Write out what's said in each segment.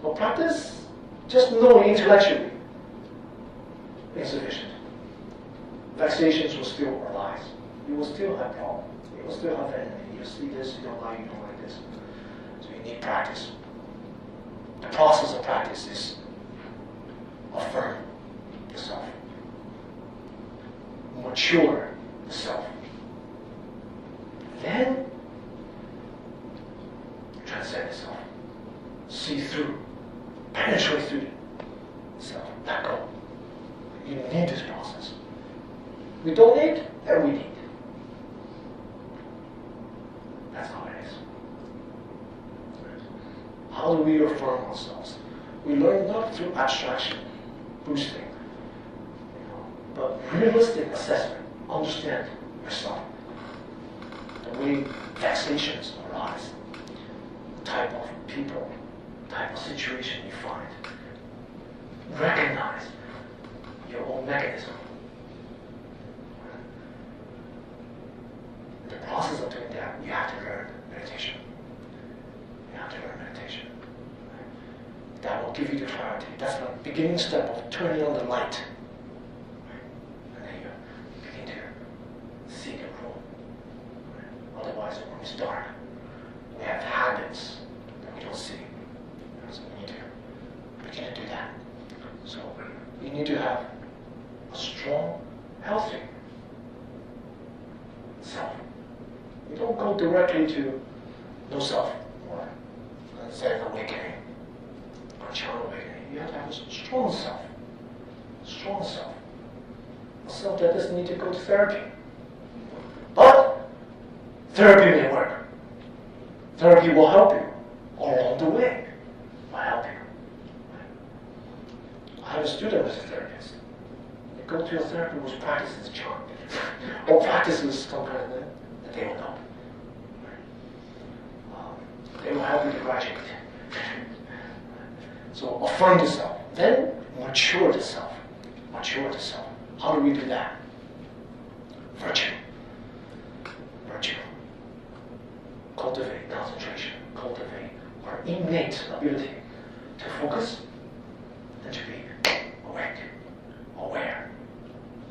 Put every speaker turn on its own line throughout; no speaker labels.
Or practice, just knowing intellectually, insufficient. Vexations will still arise. You will still have problems. You will still have enemy. You see this, you don't like this. So you need practice. The process of practice is affirm the self. Mature the self. Then transcend the self. See through. Penetrate through the self. Let go. You need this process. We don't need, and we need. That's how it is. How do we affirm ourselves? We learn not through abstraction, boosting, but realistic assessment. Understand yourself. The way vexations arise, the type of people, type of situation you find. Recognize your own mechanism. The process of doing that, you have to learn meditation. You have to learn meditation. That will give you the clarity. That's the beginning step of turning on the light. And then you begin to see the room. Otherwise, the room is dark. We have habits that we don't see. So we need to begin to do that. So you need to have a strong, healthy self. You don't go directly to no self or Zen awakening or Chan awakening. You have to have a strong self. Strong self. A self that doesn't need to go to therapy. But therapy may work. Therapy will help you along the way. Will help you. I have a student who's a therapist. They go to a therapist who practices Chan or practices some kind of thing that they will know. They will help you to graduate. So affirm the self. Then mature the self. Mature the self. How do we do that? Virtue. Virtue. Cultivate concentration. Cultivate our innate ability to focus and to be awake, aware,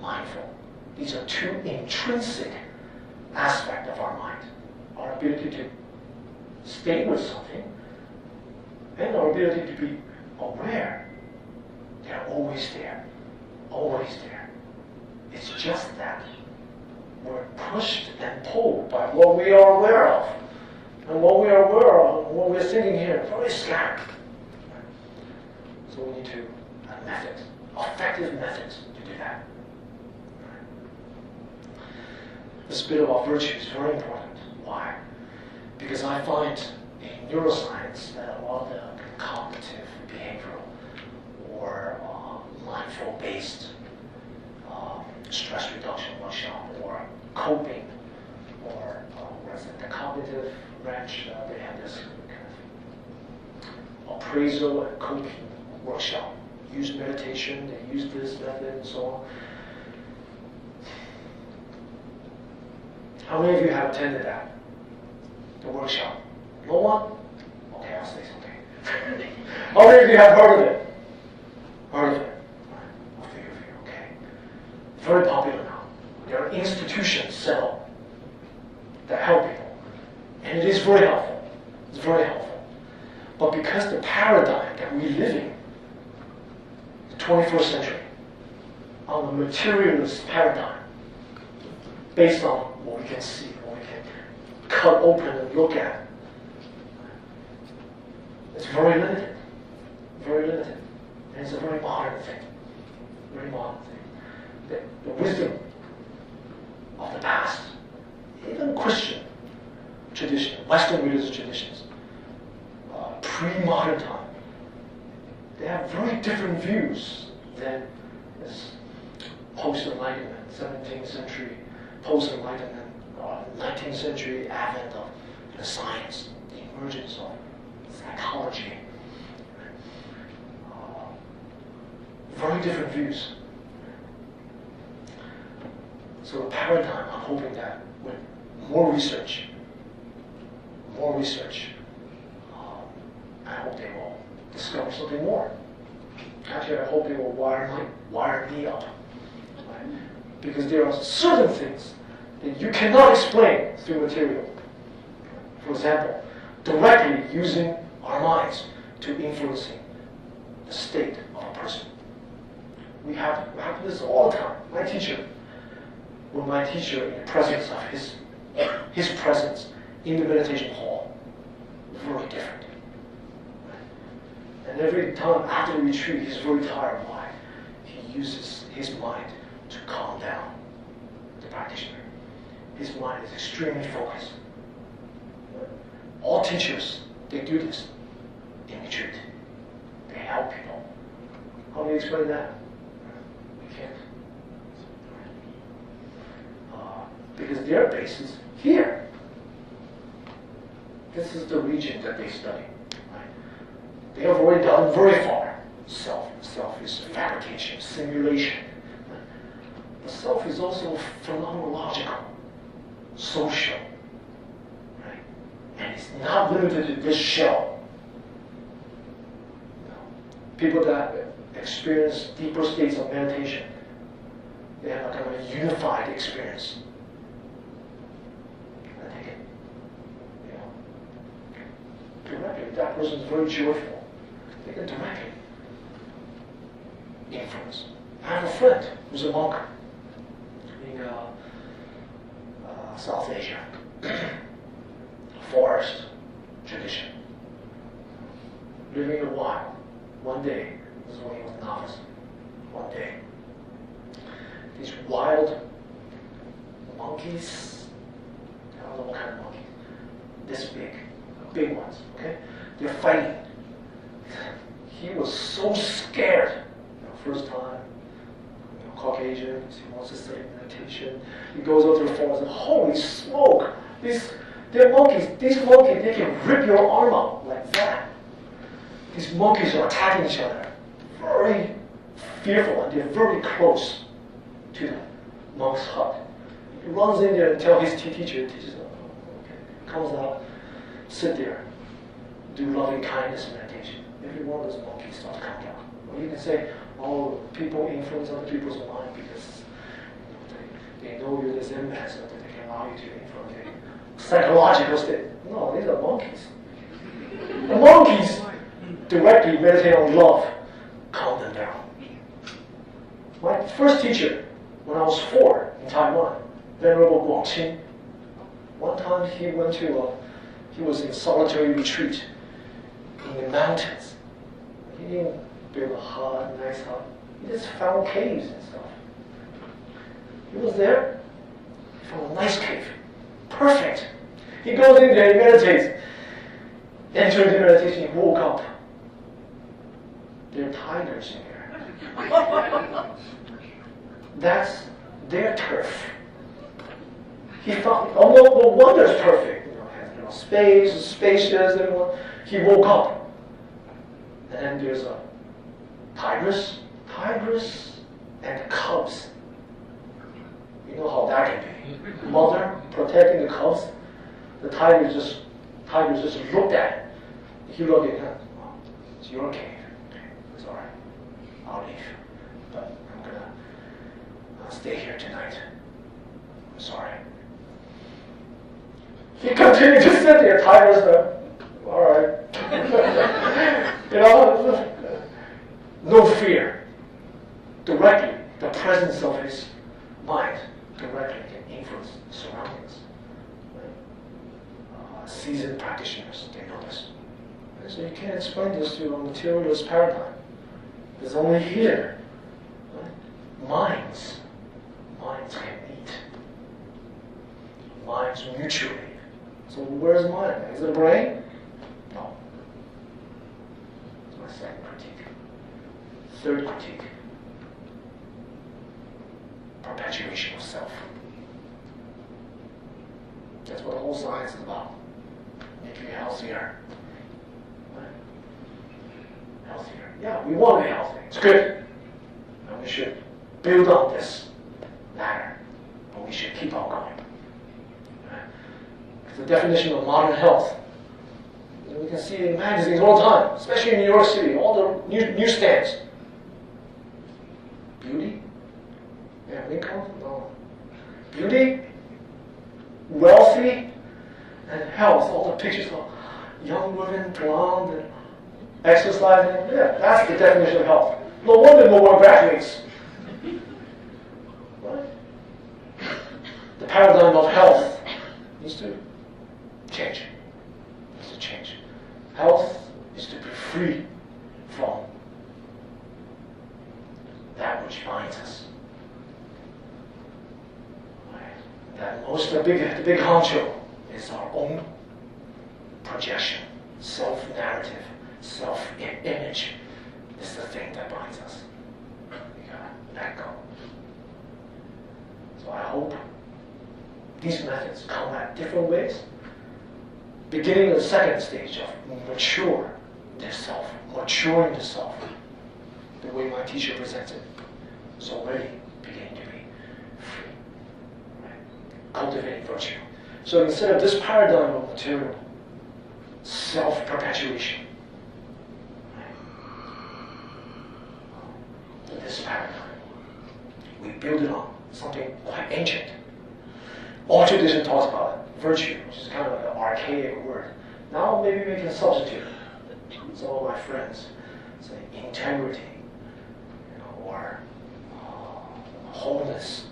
mindful. These are two intrinsic aspects of our mind. Our ability to stay with something and our ability to be aware. They're always there. Always there. It's just that we're pushed and pulled by what we are aware of. And what we are aware of, what we're sitting here, very scattered. So we need to have methods, effective methods to do that. This bit about virtue is very important. Why? Because I find in neuroscience that a lot of the cognitive, behavioral, or mindful-based stress reduction workshop, or coping, or the cognitive branch, they have this kind of appraisal and coping workshop. Use meditation, they use this method, and so on. How many of you have attended that? The workshop? No one? Okay, I'll say something. How many of you have heard of it? Heard of it? I'll figure for you, okay. Very popular now. There are institutions set up that help people. And it is very helpful. It's very helpful. But because the paradigm that we live in, the 21st century, on the materialist paradigm, based on what we can see, what we can cut open and look at, it's very limited. Very limited. And it's a very modern thing. Very modern thing. The wisdom of the past, even Christian tradition, Western religious traditions, pre-modern time, they have very different views than this post-Enlightenment, 17th century, post-Enlightenment, 19th century advent of the science, the emergence of psychology. Very different views. So the paradigm, I'm hoping that with more research, I hope they will discover something more. Actually, I hope it will wire me up. Right? Because there are certain things that you cannot explain through material. For example, directly using our minds to influencing the state of a person. We have this all the time. My teacher in the presence of his presence in the meditation hall, very different. And every time after the retreat, he's very tired. Why? He uses his mind to calm down the practitioner. His mind is extremely focused. All teachers, they do this in retreat. They help people. How do you explain that? We can't. Because their base is here. This is the region that they study. Right? They have already gone very far. Self is fabrication, simulation. Right? The self is also phenomenological, social. Right? And it's not limited to this shell. People that experience deeper states of meditation, they have a kind of a unified experience. I think directly, that person is very joyful. They can directly influence. I have a friend who's a monk in South Asia, forest tradition, living in the wild. One day, this is when he was a novice. One day, these wild monkeys, I don't know what kind of monkeys, this big ones, okay? They're fighting. He was so scared. First time, Caucasian, he wants to study meditation. He goes out to the forest and holy smoke! These monkeys, they can rip your arm out like that. These monkeys are attacking each other, very fearful, and they're very close to the monk's hut. He runs in there and tells his teacher, comes out, sit there, do loving kindness meditation. Every one of those monkeys starts to come down. Or you can say, people influence other people's mind because they know you're the Zen master, that they can allow you to influence a psychological state. No, these are monkeys. The monkeys directly meditate on love, calm them down. My first teacher, when I was 4 in Taiwan, Venerable Guangqing, one time he was in solitary retreat in the mountains. He didn't build a hut, nice hut. He just found caves and stuff. He was there, he found a nice cave. Perfect. He goes in there, he meditates. Entering the meditation, he woke up. There are tigers in there. That's their turf. He found, no wonder it's perfect. Has spacious, everyone. He woke up. And then there's a tigress, and cubs. You know how that can be. Mother protecting the cubs. The tigers just looked at it. He looked at her. Oh, it's your cave. It's all right. I'll leave. But I'll stay here tonight. I'm sorry. He continued to sit there. Tigers, all right. No fear. Directly, the presence of his mind directly can influence the surroundings. Seasoned practitioners, they know this. So you can't explain this to a materialist paradigm. It's only here. Right? Minds can meet. Minds mutually. So where's mind? Is it the brain? No. That's my second critique. Third critique. Perpetuation of self. That's what the whole science is about. Make you healthier. Right? Healthier. Yeah, we want to be healthy. It's good. And we should build on this ladder. But we should keep on going. Right? The definition of modern health. You can see in magazines all the time, especially in New York City, all the newsstands. Beauty? Yeah, income? No. Beauty, wealthy, and health. All the pictures of young women, blonde, and exercising. Yeah, that's the definition of health. No wonder no one graduates. Right? The paradigm of health needs to change. Needs to change. Health is to be free from that which binds us. Right? That the big honcho is our own projection, self-narrative, self-image is the thing that binds us. We gotta let go. So I hope these methods come at different ways, beginning the second stage of mature the self, maturing the self. The way my teacher presents it is already beginning to be free. Right? Cultivating virtue. So instead of this paradigm of material self-perpetuation, right? This paradigm, we build it on something quite ancient. All tradition talks about it, virtue, which is kind of like an archaic word. Now maybe we can substitute it. Some of my friends say integrity, or wholeness.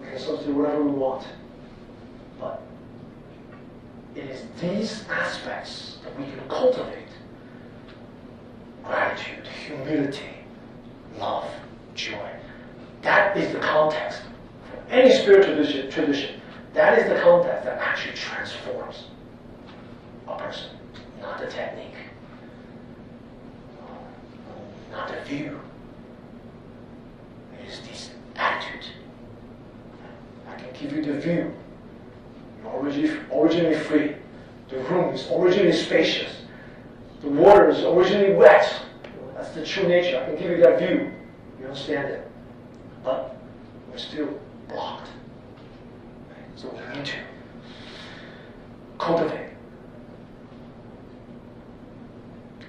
We can substitute whatever we want. But it is these aspects that we can cultivate. Gratitude, humility, love, joy. That is the context. For any spiritual tradition, that is the context that actually transforms a person, not the technique, not the view. It is this attitude. I can give you the view. You're originally free. The room is originally spacious. The water is originally wet. That's the true nature. I can give you that view. You understand it. But we're still blocked. Right? So we need to cultivate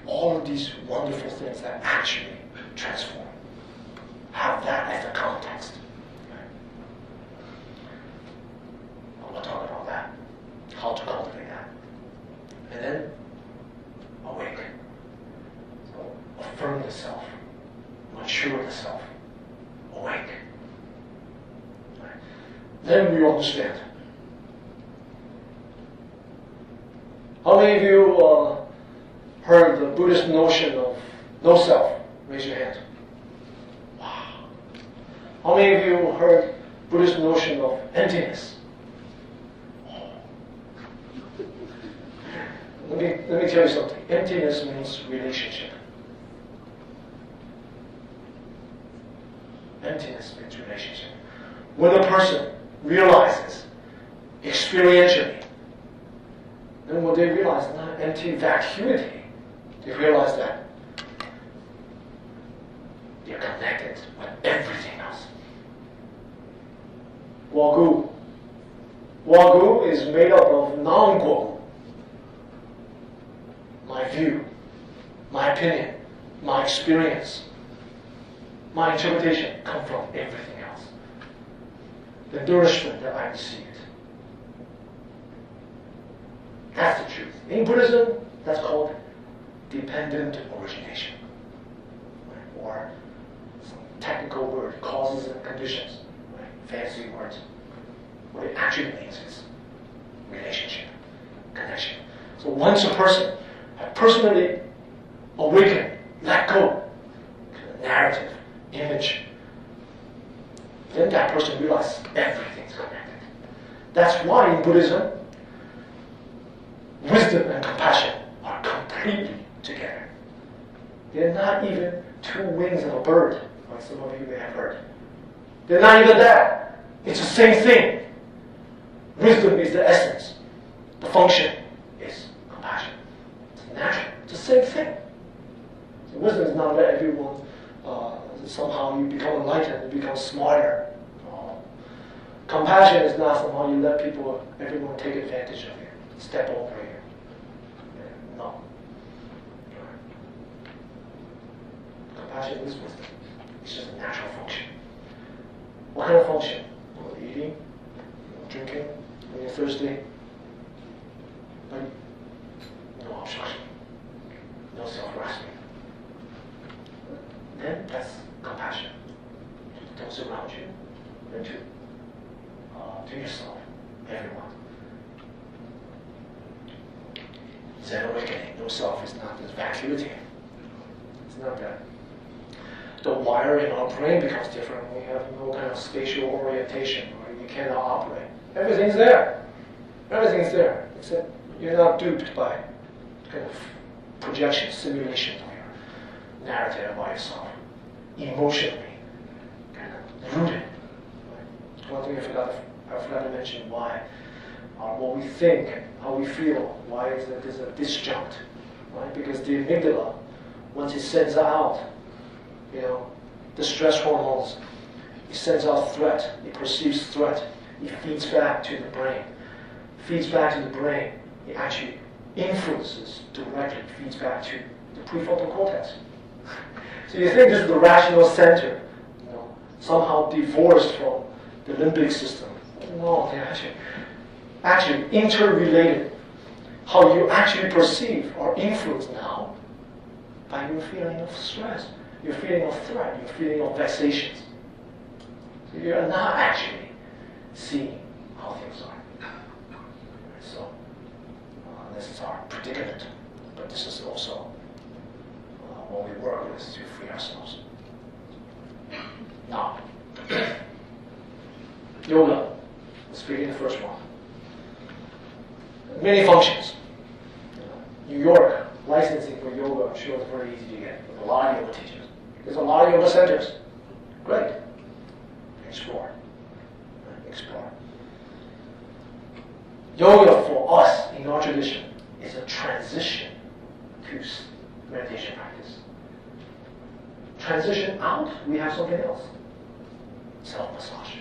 all of these wonderful things that actually transform. Have that as the context. Right? We'll talk about that. How to cultivate that. And then awaken. So affirm the self. Mature the self. Awake. Right? Then we understand. How many of you heard the Buddhist notion of no self? Raise your hand. Wow. How many of you heard Buddhist notion of emptiness? Let me tell you something. Emptiness means relationship. Emptiness means relationship. When a person realizes experientially, then what they realize, not empty vacuity, they realize that they're connected with everything else. Wagu. Wagu is made up of non-guo. My view, my opinion, my experience, my interpretation come from everything else. The nourishment that I received. That's the truth. In Buddhism, that's called dependent origination. Right? Or some technical word, causes and conditions. Right? Fancy words. What it actually means is relationship, connection. So once a person has personally awakened, let go to the narrative, image, then that person realizes everything's connected. That's why in Buddhism, wisdom and compassion are completely together. They're not even two wings of a bird, like some of you may have heard. They're not even that. It's the same thing. Wisdom is the essence. The function is compassion. It's natural. It's the same thing. So wisdom is not that everyone somehow you become enlightened, you become smarter. Compassion is not somehow you let everyone take advantage of you. step over here. No. Compassion is wisdom. It's just a natural function. What kind of function? Well, eating, drinking, when you're thirsty. Right? No obstruction. No self-grasping. Then that's compassion. To those around you, and to yourself, everyone. Zen awakening, no self is not this vacuity. It's not that. The wiring in our brain becomes different. We have no kind of spatial orientation, or you cannot operate. Everything's there. Everything's there, except you're not duped by kind of projection, simulation of your narrative about yourself. Emotionally, kind of rooted. Right? One thing I forgot to mention why. What we think, how we feel, why is that there's a disjunct, right? Because the amygdala, once it sends out, the stress hormones, it sends out threat, it perceives threat, it feeds back to the brain. It actually influences directly, feeds back to the prefrontal cortex. So you think this is the rational center, somehow divorced from the limbic system. No, they're actually interrelated. How you actually perceive or influence now by your feeling of stress, your feeling of threat, your feeling of vexations. So you're not actually seeing how things are. So this is our predicament, but this is also what we work with to free ourselves. Now, yoga. Let's begin the first one. Many functions. New York, licensing for yoga, I'm sure it's very easy to get. With a lot of yoga teachers. There's a lot of yoga centers. Great. Explore. Explore. Yoga for us, in our tradition, is a transition to meditation practice. Transition out, we have something else. Self-massage.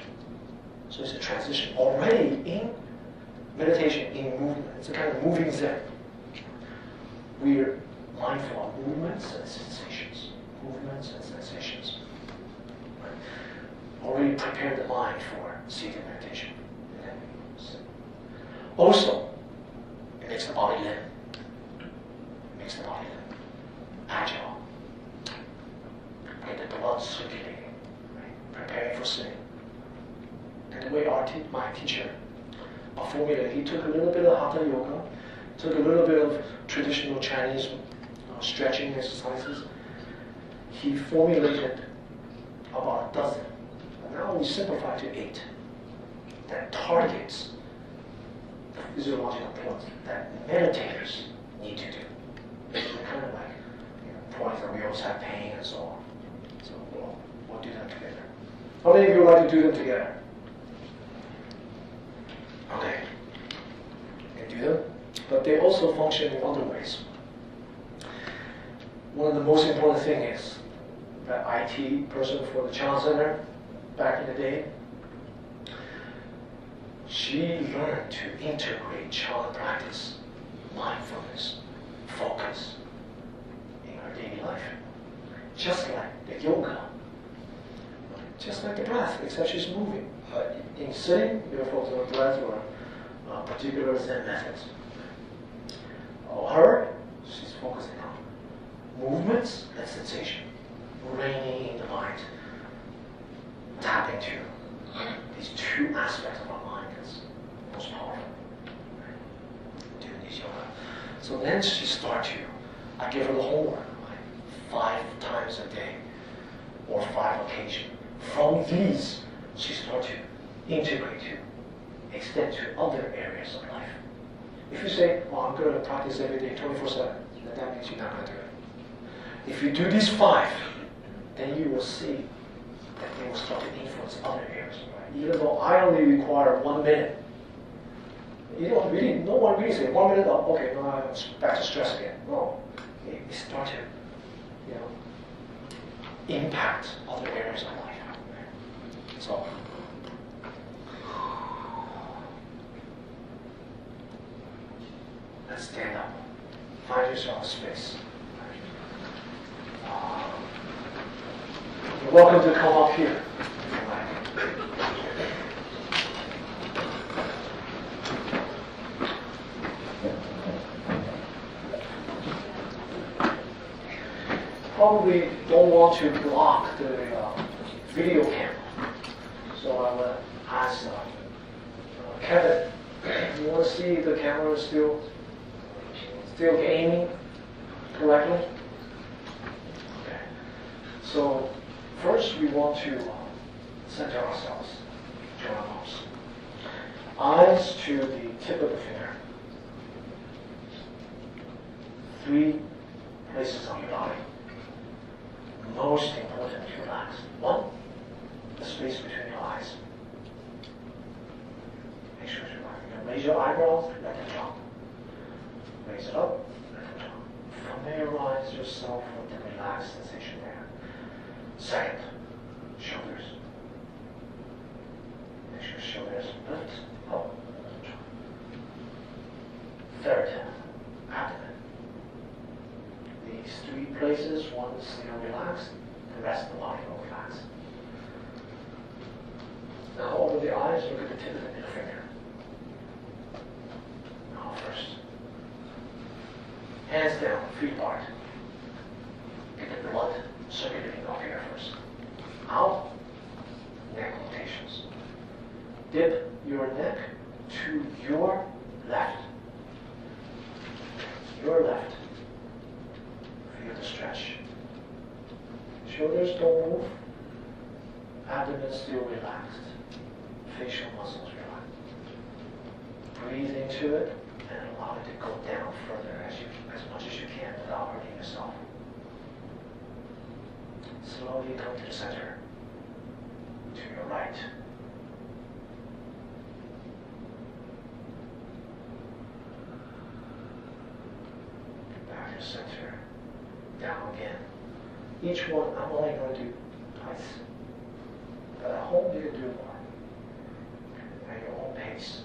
So it's a transition already in meditation, in movement. It's a kind of moving Zen. We're mindful of movements and sensations. Movements and sensations. Right? Already prepare the mind for seated meditation. Also, it makes the body limb. It makes the body limb agile. Get the blood circulating. Right? Preparing for sitting. And the way my teacher formulated, he took a little bit of Hatha Yoga, took a little bit of traditional Chinese stretching exercises. He formulated about a dozen. And now we simplify to 8 that targets the physiological points that meditators need to do. They're kind of like points that we always have pain and so on. So we'll do them together. How many of you would like to do them together? Okay. You can do them. But they also function in other ways. One of the most important things is that IT person for the Chan Center back in the day, she learned to integrate Chan practice, mindfulness, focus in her daily life. Just like the yoga, just like the breath, except she's moving. In sitting, you're focused on breath or particular Zen methods. Her, she's focusing on movements and sensation, reining in the mind, tapping to these 2 aspects of our mind that's most powerful. Doing these yoga. So then she starts to, I give her the homework, 5 times a day or 5 occasions. From these, she starts to integrate to extend to other areas of life. If you say, well, I'm going to practice every day 24/7, then that means you're not going to do it. If you do these 5, then you will see that they will start to influence other areas of life. Even though I only require 1 minute, no one really say 1 minute, okay, no, I'm back to stress again. No, it start to, impact other areas of life. So, space. You're welcome to come up here if you like. Probably don't want to block the video camera. So I will ask Kevin, you want to see the camera still aiming correctly? Okay. So first we want to center ourselves, join our arms. Eyes to the tip of the finger. 3 places on your body. Most important to relax. 1, the space between your eyes. Make sure it's relaxed. Raise your eyebrows, let them drop. Raise it up, let them drop. Familiarize yourself with the relaxed sensation there. 2nd, shoulders. Make sure shoulders lift, up, let them drop. 3rd, abdomen. These 3 places, one is relaxed, the rest of the body will relax. Now over the eyes, look at the tip of the middle finger. Now first, hands down, feet apart. Get the blood circulating off here first. Out, neck rotations. Dip your neck to your left. Your left. Feel the stretch. Shoulders don't move. Abdomen still relaxed. Facial muscles relaxed. Breathe into it and allow it to go down further as much as you can without hurting yourself. Slowly come to the center. To your right. Back to center. Down again. Each one, I'm only going to do twice. But at home, you can do more. At your own pace.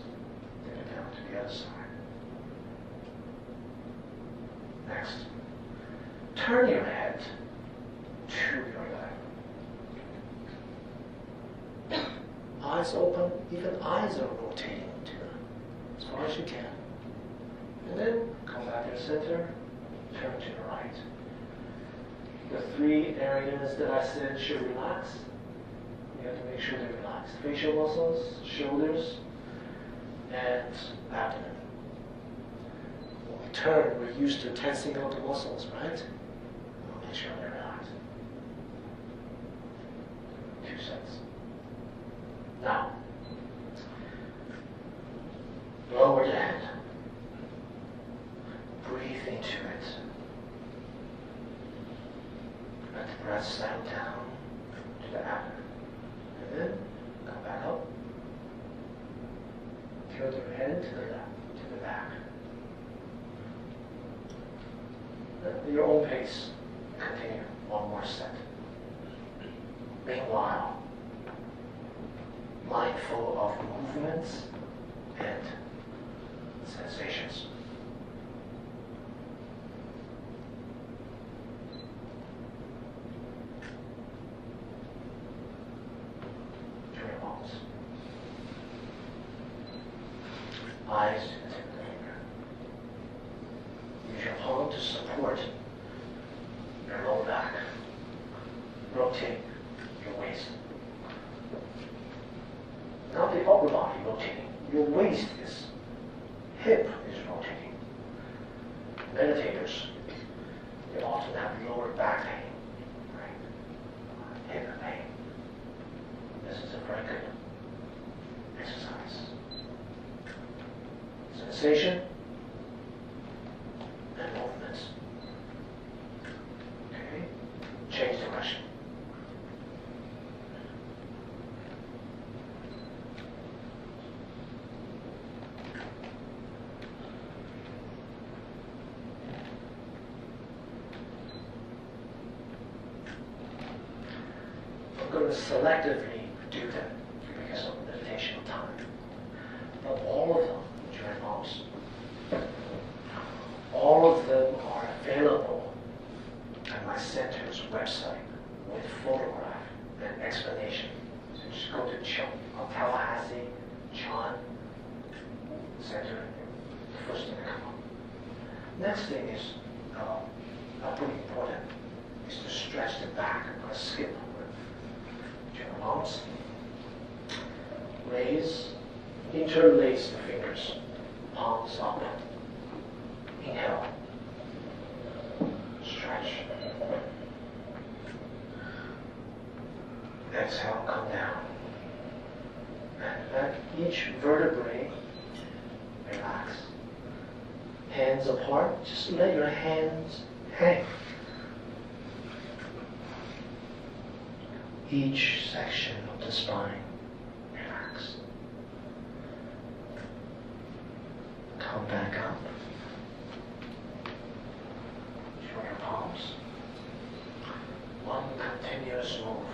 Take it down to the other side. Next. Turn your head to your left. Eyes open, even eyes are rotating as far as you can. And then come back to the center, turn to the right. The 3 areas that I said should relax, you have to make sure they're relaxed. Facial muscles, shoulders, and abdomen. When we turn, we're used to tensing out the muscles, right? We'll make sure they're relaxed. 2 sets. Now, lower your head. Breathe into it. Let the breath settle down to the abdomen. And then come back up. Tilt your head to the left, to the back. At your own pace, continue 1 more set. Meanwhile, mindful of movements and sensations. Eyes to the tip of the finger. Use your palm to support your lower back. Rotate your waist. Not the upper body rotating. Your waist is, hip is rotating. Meditators, they often have lower back pain, right? Hip pain. This is a very good exercise. Sensation and movements. Okay, change direction. I'm going to selectively do them because of meditation time. But all of them, all of them are available Center's website with photograph and explanation. So just go to Tallahassee Chan Center, first thing to come up. Next thing is, pretty important, is to stretch the back of the skin. Your arms, raise, interlace the fingers, palms up. Inhale, stretch. Exhale, come down. And let each vertebrae relax. Hands apart, just let your hands hang. Each section of the spine relax. Come back up. Show your palms. One continuous move.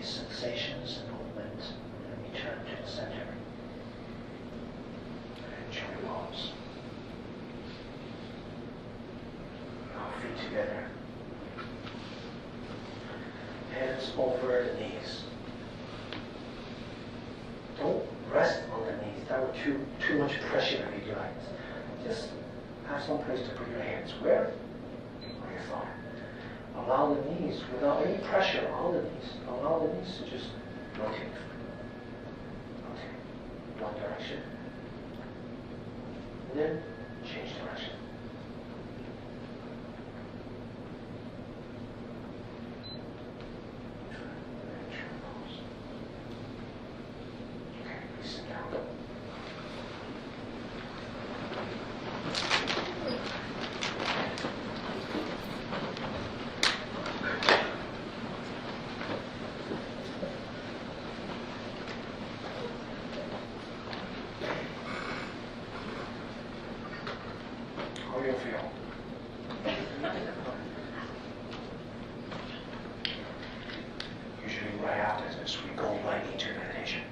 Sensations and movement, and return to the center. And join your palms. Now feet together. Hands over the knees. Don't rest on the knees. That would too much pressure on your legs. Just have some place to put your hands. Where? On your thigh. Allow the knees, without any pressure on the knees, allow the knees to just rotate. Rotate. One direction. And then change direction. And turn those. Okay, please sit down. How do you feel? Usually right after this, we go right into meditation.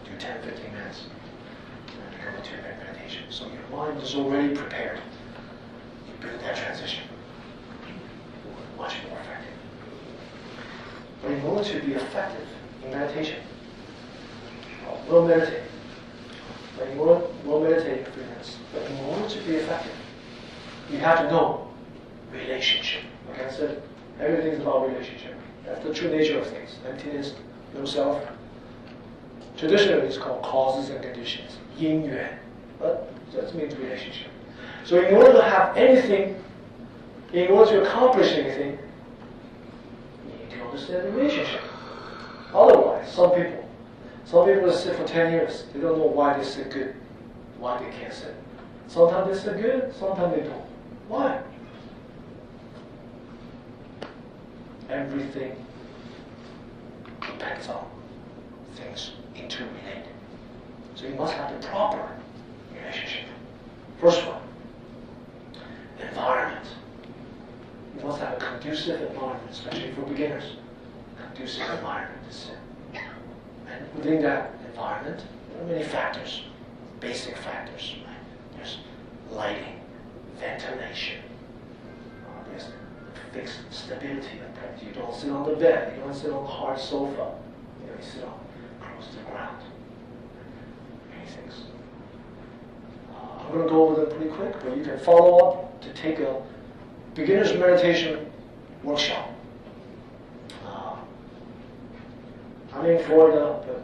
Do 10-15 minutes, and go into meditation. So your mind is already prepared. You build that transition. Much more effective. But in order to be effective in meditation, we'll meditate. But in order, we'll meditate for 3 minutes. But in order to be effective, you have to know relationship. Like I said, everything is about relationship. That's the true nature of things. Emptiness, no self. Traditionally, it's called causes and conditions. Yin yuan. But that means relationship. So in order to have anything, in order to accomplish anything, you need to understand the relationship. Otherwise, some people will sit for 10 years. They don't know why they sit good, why they can't sit. Sometimes they sit good, sometimes they don't. Why? Everything depends on things interrelated. So you must have the proper relationship. First one, environment. You must have a conducive environment, especially for beginners. Conducive environment to sit. And within that environment, there are many factors, basic factors. Right? There's lighting, ventilation, there's fixed stability. You don't sit on the bed, you don't sit on a hard sofa, you sit on close to the ground. Many things. I'm going to go over them pretty quick, but you can follow up to take a beginner's meditation workshop. I'm in Florida, the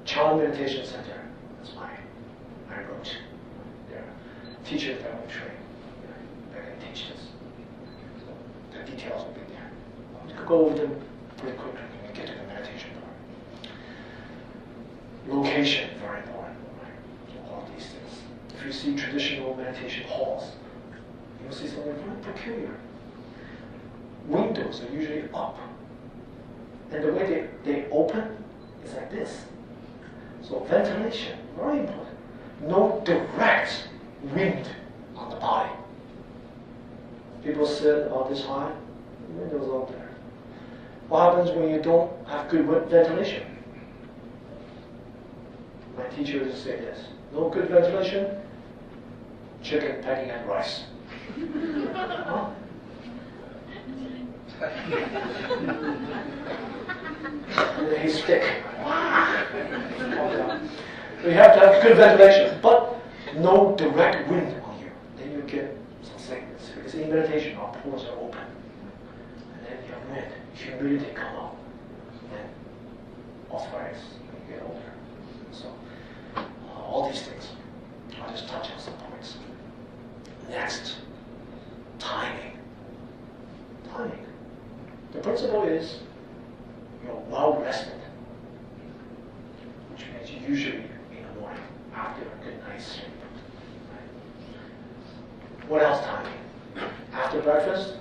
Chan Meditation Center. That's my route. There are teachers that will train, that can teach this. So the details will be there. I'm going to go over them pretty quickly when we get to the meditation part. Location, very important. Right? So all these things. If you see traditional meditation halls, you'll see something very peculiar. Windows are usually up. And the way they open is like this. So ventilation, very important. No direct wind on the body. People sit about this high, the window's up there. What happens when you don't have good ventilation? My teacher used to say this: no good ventilation, chicken pecking at rice. Huh? And then he's thick. So you have to have good ventilation, but no direct wind on you. Then you get some sickness. Because in meditation, our pores are open. And then you have wind, humidity come up, and arthritis when you get older. So all these things. I'll just touch on some points. Next, timing. Timing. The principle is you're well rested, which means usually in the morning after a good night's sleep. Right? What else timing? After breakfast,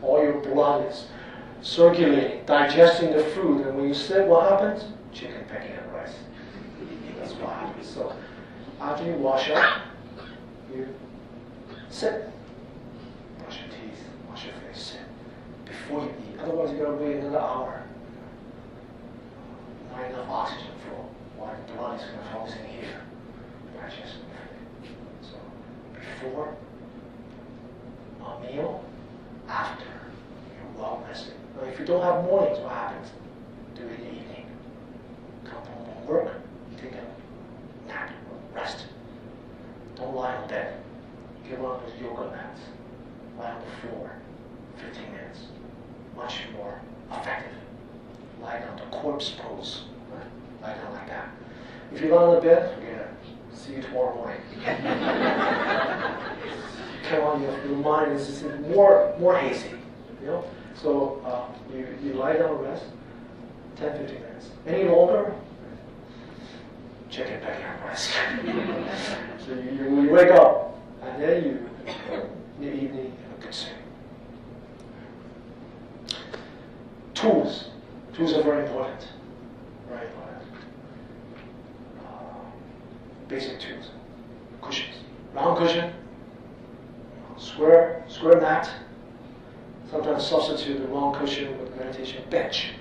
all your blood is circulating, digesting the food, and when you sit, what happens? Chicken pecking at rice. That's what happens. So after you wash up, you sit, brush your teeth, wash your face, sit before you eat. Otherwise, you gotta wait another hour. Not enough oxygen flow. While the blood is going to focus in here, digesting the food. So before a meal, after you're well rested. Now, if you don't have mornings, what happens? Do it in the evening. Come home from work, take a nap, rest. Don't lie on bed. Get one of those yoga mats. Lie on the floor, 15 minutes. Much more effective. Lie down the corpse pose. Right? Lie down like that. If you lie on the bed, forget it. See you tomorrow morning. Come on, your mind is just more hazy. You know? So you lie down, rest, 10, 15 minutes. Any longer, check it back and rest. So you wake up, and then you, in the evening, have a good sleep. Tools. Tools are very important. Very important. Basic tools. Cushions. Round cushion. Square mat. Sometimes substitute the round cushion with meditation bench.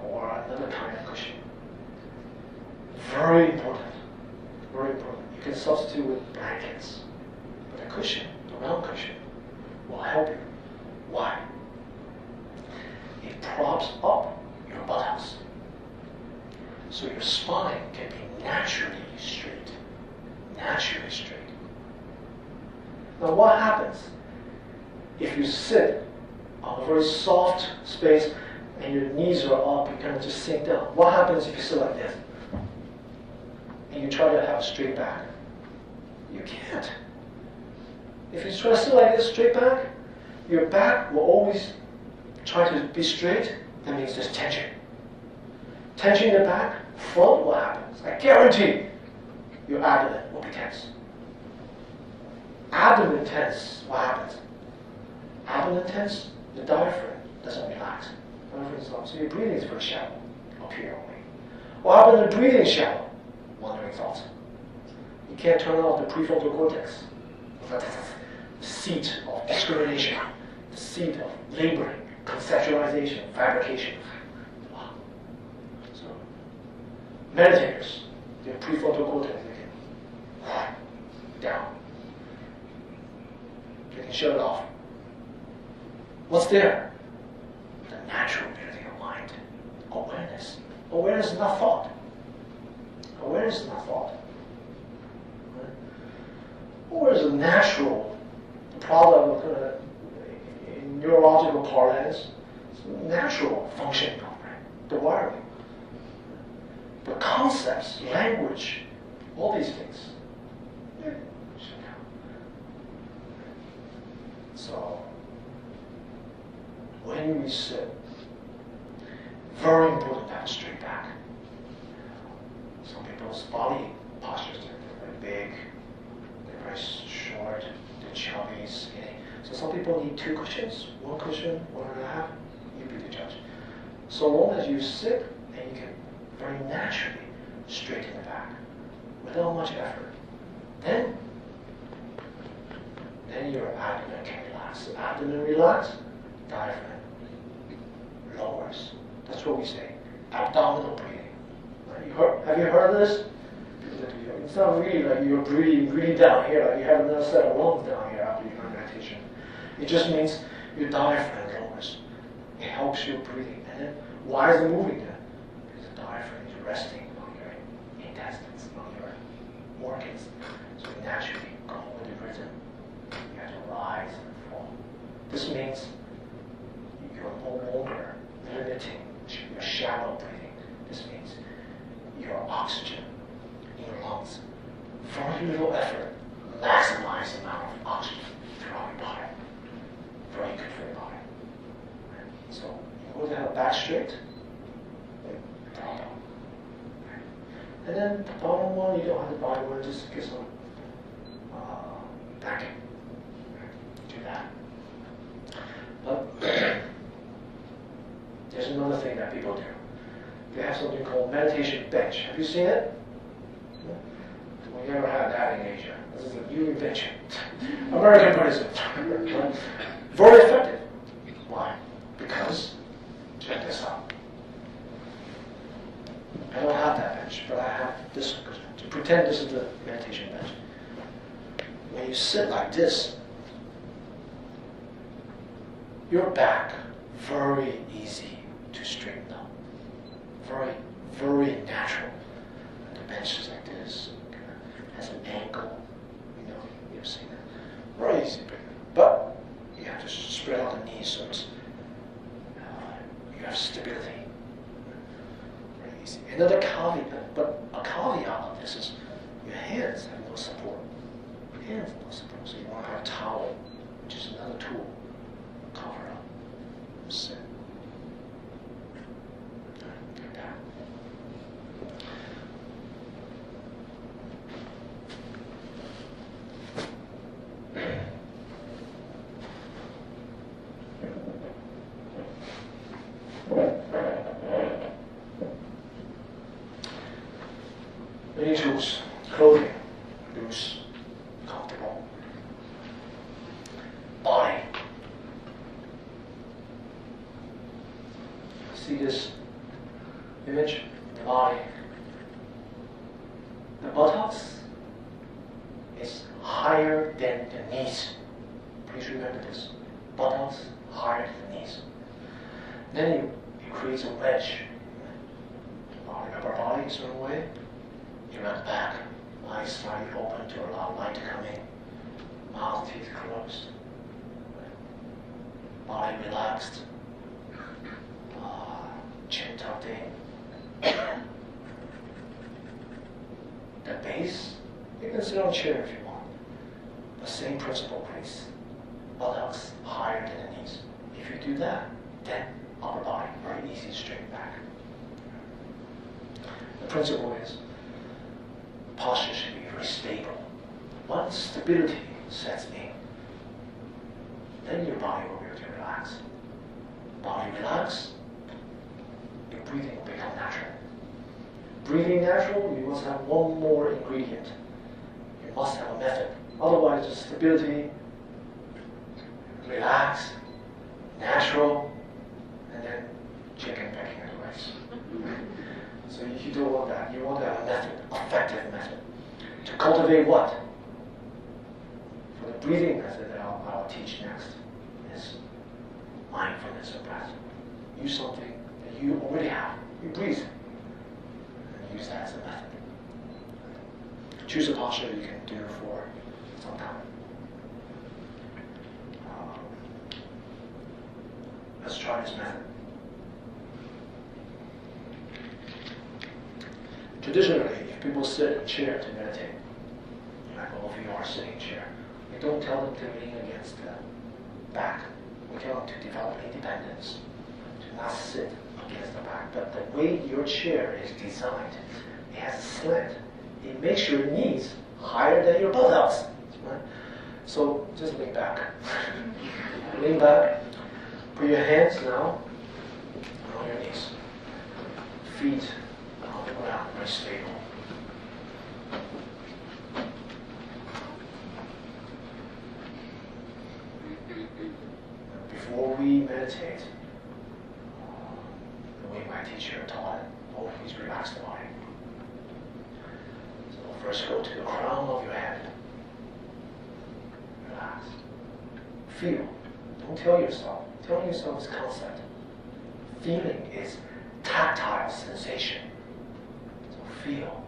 Or another kind of cushion. Very important. Very important. You can substitute with blankets. But the cushion, the round cushion, will help you. Why? It props up your buttocks. So your spine can be naturally straight. Naturally straight. Now what happens if you sit on a very soft space and your knees are up, you kind of just sink down? What happens if you sit like this? And you try to have a straight back? You can't. If you try to sit like this, straight back, your back will always try to be straight. That means there's tension. Tension in the back, front, what happens? I guarantee your abdomen will be tense. Abdomen tense, what happens? Abdomen tense, the diaphragm doesn't relax. So your breathing is very shallow, up here only. What happens when breathing is shallow? Wandering thoughts. You can't turn off the prefrontal cortex. The seat of discrimination, the seat of laboring, conceptualization, fabrication. Wow. So, meditators, their prefrontal cortex, they can down. They can shut it off. What's there? The natural ability of mind. Awareness. Awareness is not thought. Awareness is not thought. Awareness is a natural product of in neurological parlance. It's a natural functioning of brain, the wiring. The concepts, language, all these things. Yeah. So, when we sit, very important to have a straight back. Some people's body postures are very big, they're very short, they're chubby, skinny. So some people need 2 cushions, 1 cushion, 1.5. You be the judge. So long as you sit and you can very naturally straighten the back without much effort. Then your abdomen can relax. Abdomen relax, diaphragm lowers. That's what we say. Abdominal breathing. Right? Have you heard of this? It's not really like you're breathing really down here, like you have another set of lungs down here after your meditation. It just means your diaphragm lowers. It helps your breathing. And then why is it moving then? Because the diaphragm is resting on your intestines, on your organs. So you naturally go with the rhythm. You have to rise and fall. This means you're no longer limiting your shallow breathing. This means your oxygen in your lungs, very little effort, maximize the amount of oxygen throughout your body. Very good for your body. So in order to have a back straight, top. And then the bottom one, you don't have the bottom one, just get some backing. Do that. But there's another thing that people do. They have something called meditation bench. Have you seen it? We never had that in Asia. This is a new invention. American Buddhism. Very effective. Why? Because, check this out. I don't have that bench, but I have this one. To pretend this is the meditation bench. When you sit like this, your back, very easy to straighten up. Very, very natural. And the bench is like this. Has an angle. You've seen it. Very easy. But you have to spread out the knees so it's, you have stability. Very easy. Another caveat, but a caveat of this is your hands have no support. Hands have no support. So you want to have a towel, which is another tool. Cover up. Sit. Like that. Many tools, clothing, loose, comfortable. Body. See this image? The body. The buttocks is higher than the knees. Please remember this. Buttocks higher than the knees. Then you create a wedge. Upper body a certain way. You run back. Eyes slightly open to allow light to come in. Mouth, teeth closed. Body relaxed. Chin tucked in. The base, you can sit on a chair if you want. The same principle, please. Buttocks higher than the knees. If you do that, then upper body, very easy to straighten back. The principle is posture should be very stable. Once stability sets in, then your body will be able to relax. Body relax, your breathing will become natural. Breathing natural, you must have one more ingredient. You must have a method. Otherwise, just stability, relax, natural, and then chicken pecking at the rice. So you don't want that. You want to have a method, effective method. To cultivate what? For the breathing method that I'll teach next is mindfulness of breath. Use something that you already have. You breathe. And use that as a method. Choose a posture you can do for some time. Let's try this method. Traditionally, if people sit in a chair to meditate, like all of you are sitting in a chair, we don't tell them to lean against the back. We tell them to develop independence, to not sit against the back. But the way your chair is designed, it has a slant. It makes your knees higher than your buttocks. Right? So just lean back. Lean back. Put your hands now on your knees. Feet stable. Before we meditate, the way my teacher taught it, always relax the body. So first go to the crown of your head. Relax. Feel. Don't tell yourself. Telling yourself is concept. Feeling is tactile sensation. So feel.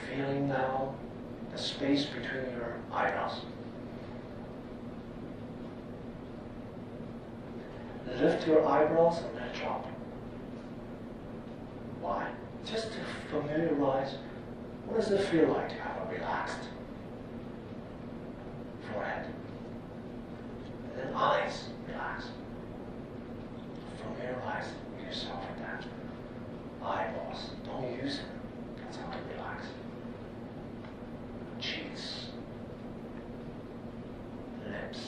Feeling now the space between your eyebrows. Lift your eyebrows and let it drop. Why? Just to familiarize, what does it feel like to have a relaxed forehead? And then eyes relax. Familiarize yourself with that. Eyeballs, don't use them. That's how to relax. Cheeks, lips.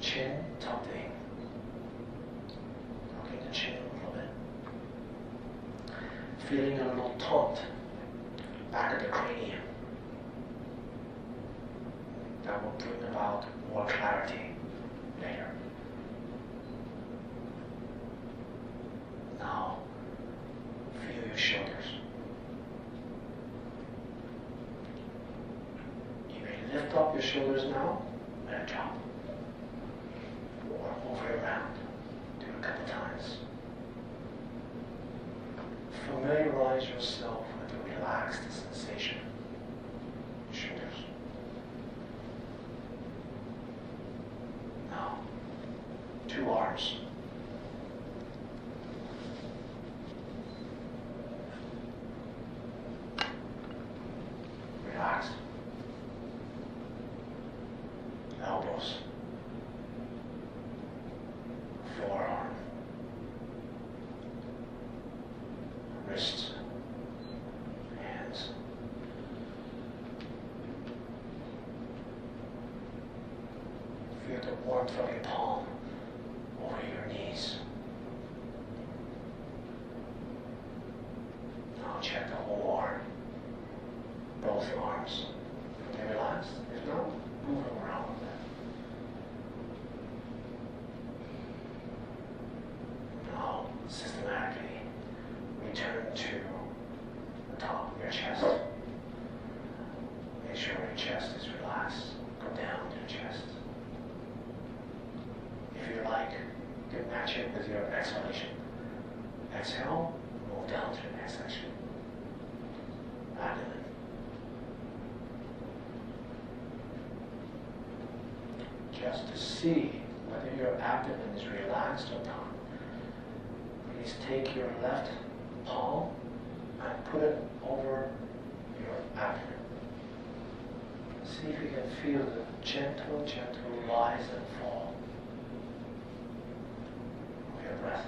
Chin tucked in. Tucking the chin a little bit. Feeling a little taut back of the cranium. That will bring about more clarity later. Now, feel your shoulders. You may lift up your shoulders now and drop. Or move it around. Do it a couple times. Familiarize yourself with the relaxed sensation. Shoulders. Now, two arms. Relax. Elbows. Forearm. Wrists. Hands. Feel the warmth of your palm over your knees. Now check the whole arm. Both arms. Are they relaxed? If not, move them around with that. Now, systematically, return to the top of your chest. Make sure your chest is relaxed. Go down to your chest. If you like, you can match it with your exhalation. Exhale, move down to the next section. Abdomen. Just to see whether your abdomen is relaxed or not. Please take your left palm and put it over your abdomen. See if you can feel the gentle, gentle rise and fall of your breath.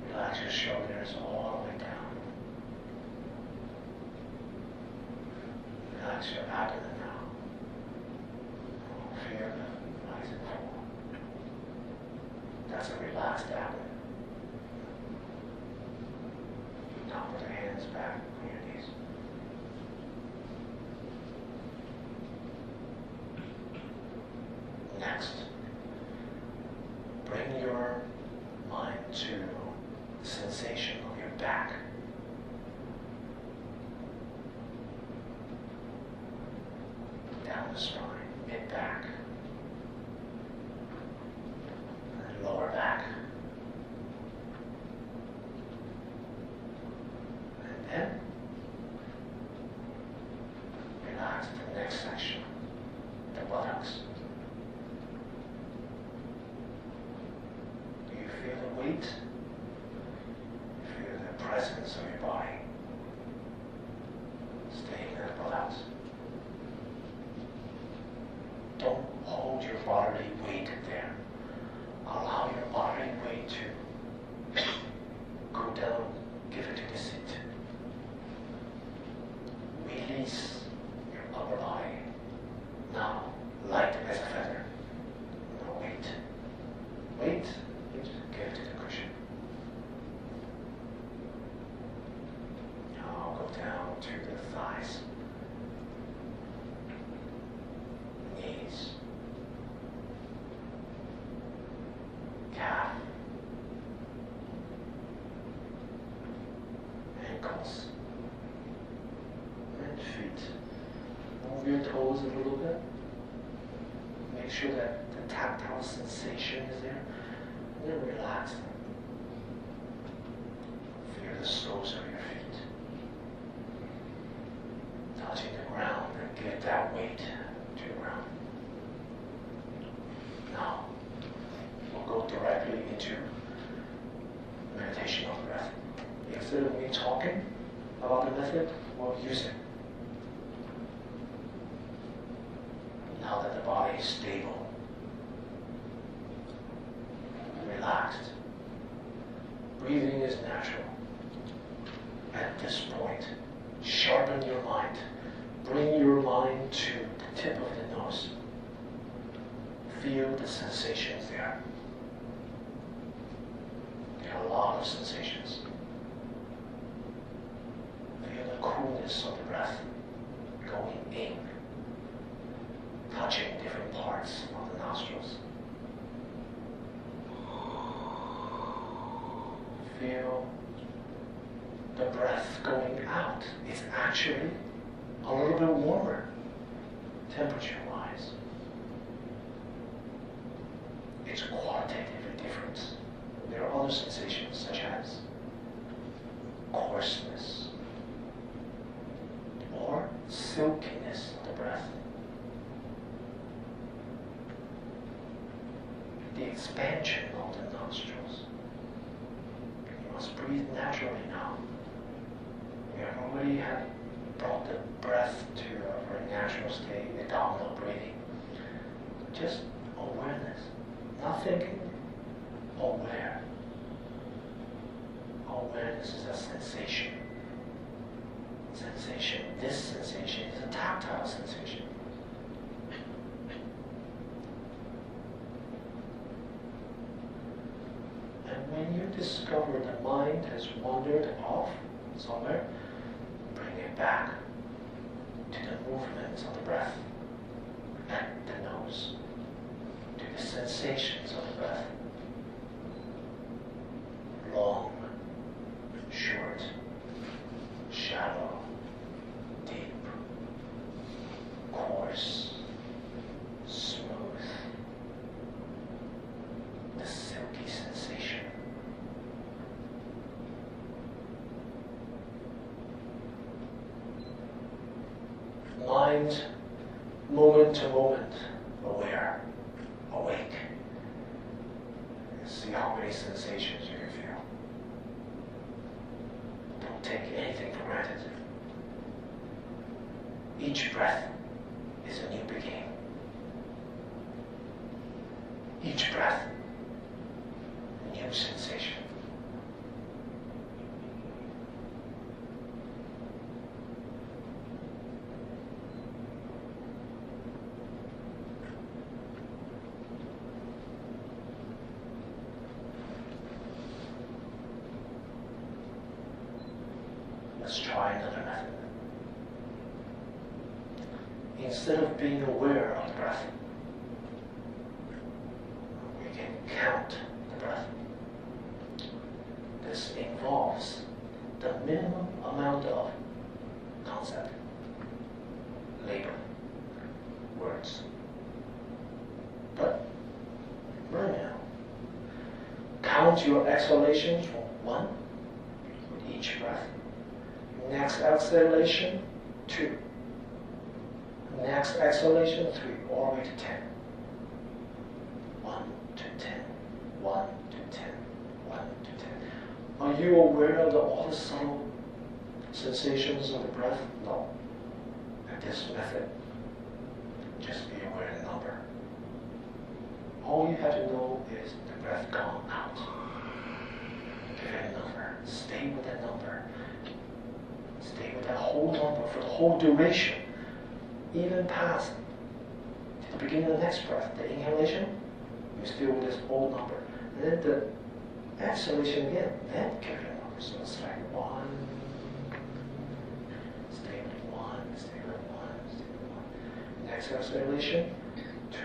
Relax your shoulders all the way down. Relax your abdomen now. Feel the rise and fall. That's a relaxed abdomen. Now put the hands back on your knees. Next, bring your mind to the sensation of your back. Down the spine, mid-back, and lower back. And then, relax the next section, the buttocks. Do you feel the weight? Feel the presence of your body. Staying in the buttocks. Don't hold your bodily weight there. Allow your bodily weight to Go down, give it to the seat. Release your upper body. Now, light as a feather. Now wait. Wait. Just give it to the cushion. Now go down to the thighs. Knees. Calf. Ankles. And feet. Move your toes a little bit. Make sure that the tactile sensation is there. And then relax them. Feel the soles of your feet touching the ground and get that weight to the ground. Now, we'll go directly into meditation of the breath. Instead of me talking about the method, we'll use it. Now that the body is stable, relaxed, breathing is natural. At this point, sharpen your mind. Bring your mind to the tip of the nose. Feel the sensations there. There are a lot of sensations. Feel the coolness of the breath going in, touching different parts of the nostrils. Feel the breath going out. It's actually a little bit warmer, temperature-wise. It's qualitatively different. There are other sensations such as coarseness or silkiness of the breath. The expansion of the nostrils. You must breathe naturally now. We have already brought the breath to a very natural state, abdominal breathing. Just awareness, not thinking, aware. Awareness is a sensation. Sensation, this sensation is a tactile sensation. And when you discover the mind has wandered off somewhere, bring it back to the movements of the breath at the nose, to the sensations of the breath. Long, short, shallow, deep, coarse, smooth. The silky sensation. Mind, moment to moment, aware, awake. See how many sensations you can feel. Don't take anything for granted. Each breath is a new beginning. Each breath, a new sensation. Let's try another method. Instead of being aware of the breath, we can count the breath. This involves the minimum amount of concept, label, words. But right now, count your exhalations from 1 with each breath. Next exhalation, 2. Next exhalation, 3, all the way to 10. 1 to 10, 1 to 10, 1 to 10. Are you aware of all the subtle sensations of the breath? No. And this method, just be aware of the number. All you have to know is the breath gone out. Give it a number. Stay with that number. Stay with that whole number for the whole duration. Even past to the beginning of the next breath, the inhalation, you still with this whole number. And then the exhalation again, then give it a number. So it's like 1. Stay with 1, stay with 1, stay with 1. Next exhalation, 2.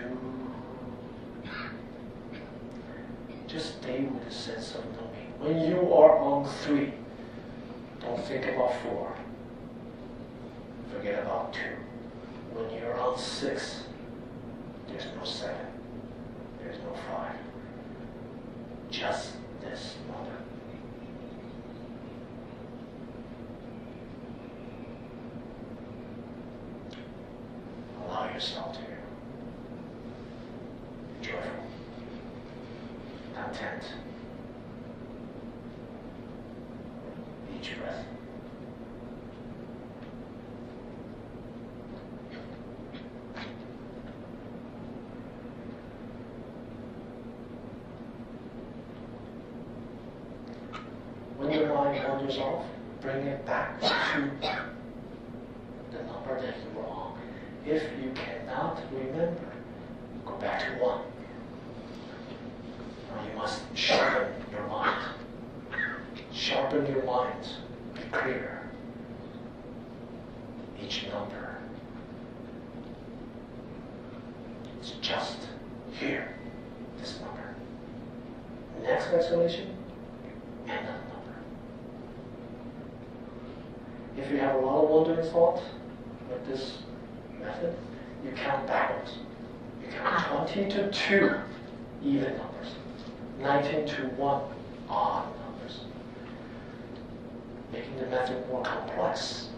Just stay with the sense of knowing. When you are on 3, don't think about 4. Forget about 2. When you're on 6, there's no 7. There's no 5. Just this number. Allow yourself to be joyful, content. Each breath. When your mind wanders off, bring it back to the number that you were on. If you cannot remember, go back to 1. Now you must sharpen your mind. Sharpen your mind. Be clear. Each number is just here. This number. Next exhalation, another number. If you have a lot of wandering thoughts with this method, you count backwards. You count 20 to 2 even numbers, 19 to 1 odd numbers, making the method more complex.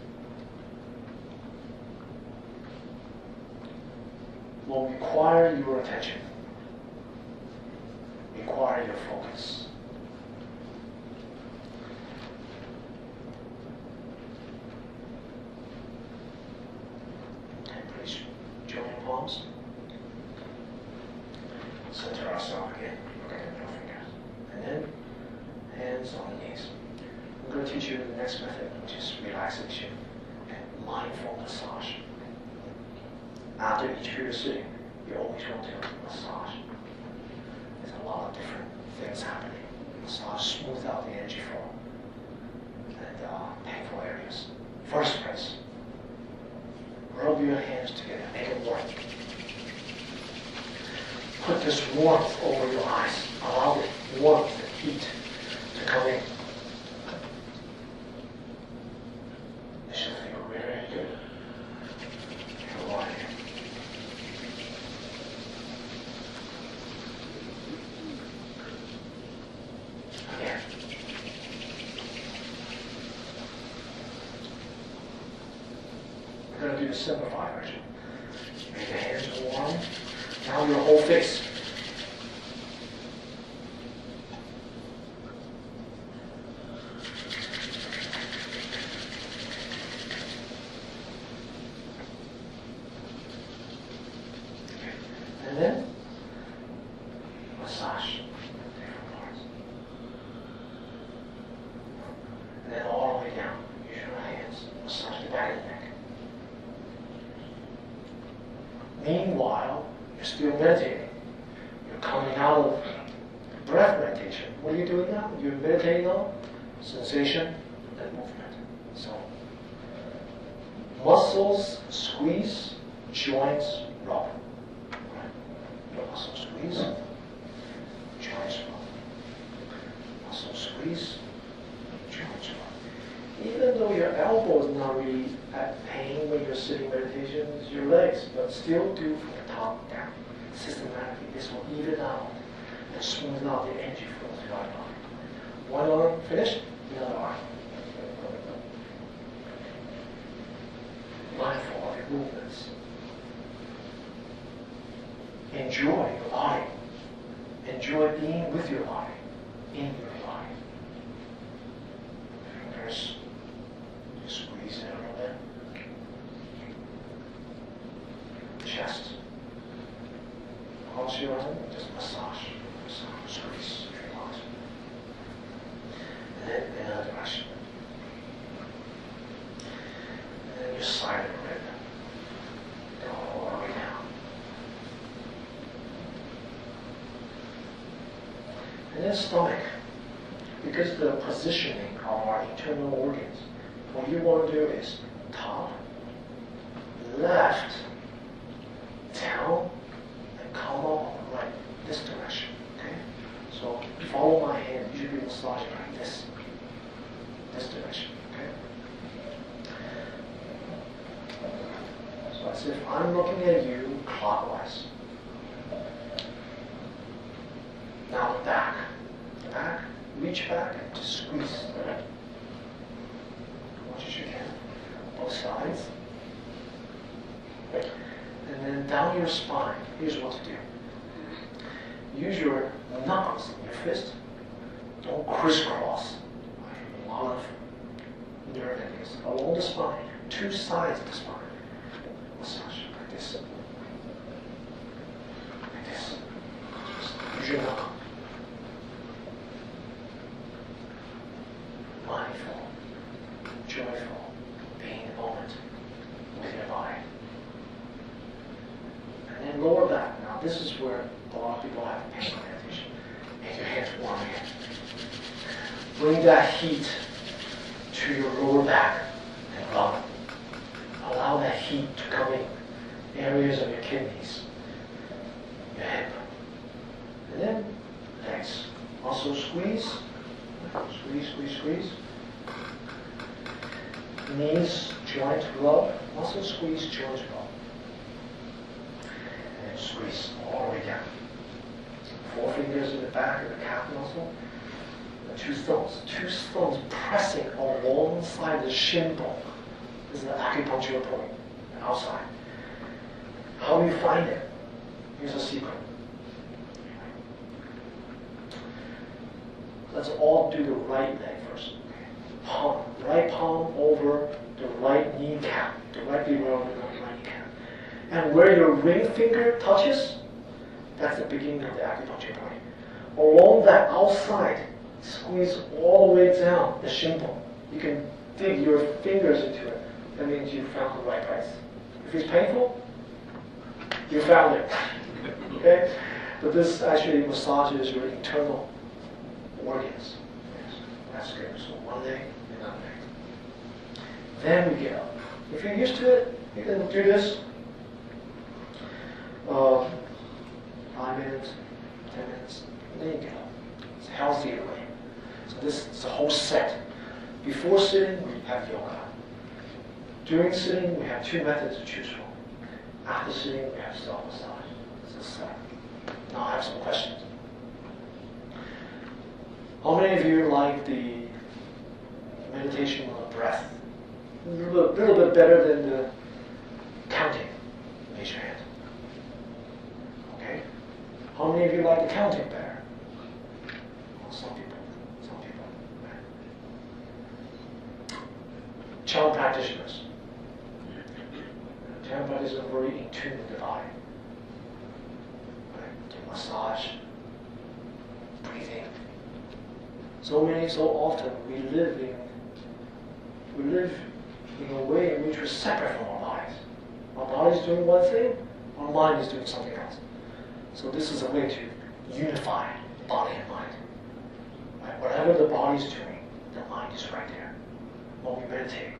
Will require your attention, require your focus. Join your palms. Center ourselves again. Look at the middle fingers. And then hands on the knees. I'm going to teach you the next method, which is relaxation and mindful massage. After each period of sitting, you always want to massage. There's a lot of different things happening. Massage smooth out the energy flow and painful areas. First place. Rub your hands together, make it warm. Put this warmth over your eyes. Allow the warmth and heat to come in. This should feel very good. Feel warm here. Again. We're going to do the simplified version. Make the hands warm. Now your whole face. And then massage different parts. And then all the way down. Use your hands. Massage the back of the neck. Meanwhile, you're still meditating. You're coming out of breath meditation. What are you doing now? You're meditating on sensation and movement. So, muscles squeeze, joints rub. Right? Your muscle squeeze, joints rub. Muscle squeeze, joints rub. Even though your elbow is not really at pain when you're sitting meditation, it's your legs, but still do from the top down. Systematically, this will even out and smooth out the energy flow to the other arm. One arm finished, the other arm. Mindful of your movements. Enjoy your body. Enjoy being with your body, in your body. Fingers, squeeze it a little bit. Chest. Cross your arm, just massage, squeeze if you want. and then in another direction. And then your silent rib. Go all the way down. And then stomach. Because the positioning of our internal organs, what you want to do is top, left, down, and come up on the right, this direction. Okay? So follow my hand. You should be massaging like this direction. Okay? So as if I'm looking at you clockwise. Now the back. Reach back and just squeeze. As much as you can. Both sides. And then down your spine. Here's what to do. Use your knuckles in your fist. Don't crisscross. A lot of nerve endings along the spine. Two sides of the spine. Massage like this. Like this. Use your knuckle. Mindful, joyful, being in the moment with your body. And then lower back. Now this is where a lot of people have pain meditation. Make your hands warm again. Bring that heat to your lower back and rub it. Allow that heat to come in. Areas of your kidneys, your hip. And then legs. Also squeeze. Squeeze, squeeze, squeeze. Knees, joint rub. Also squeeze, joint rub. And then squeeze all the way down. 4 fingers in the back of the calf muscle. And 2 thumbs. 2 thumbs pressing alongside the shin bone. This is the acupuncture point. Outside. How do you find it? Here's a secret. Let's all do the right leg first. Palm. Right palm over the right kneecap. Directly around the right kneecap. And where your ring finger touches, that's the beginning of the acupuncture point. Along that outside, squeeze all the way down the shin bone. You can dig your fingers into it. That means you found the right place. If it's painful, you found it. Okay? But this actually massages your internal organs. Yes, that's good. So one leg, another leg. Then we get up. If you're used to it, you can do this 5 minutes, 10 minutes, and then you get up. It's a healthier way. So this is a whole set. Before sitting, we have yoga. During sitting, we have 2 methods to choose from. After sitting, we have self-massage. It's a set. Now I have some questions. How many of you like the meditation on the breath? A little bit better than the counting. Raise your hand. Okay. How many of you like the counting better? Well, some people. Chan practitioners. Chan practitioners are very in tune with the body. Right? To massage, breathing. So often we live in a way in which we're separate from our bodies. Our body's doing one thing, our mind is doing something else. So this is a way to unify body and mind. Right? Whatever the body's doing, the mind is right there. When we meditate.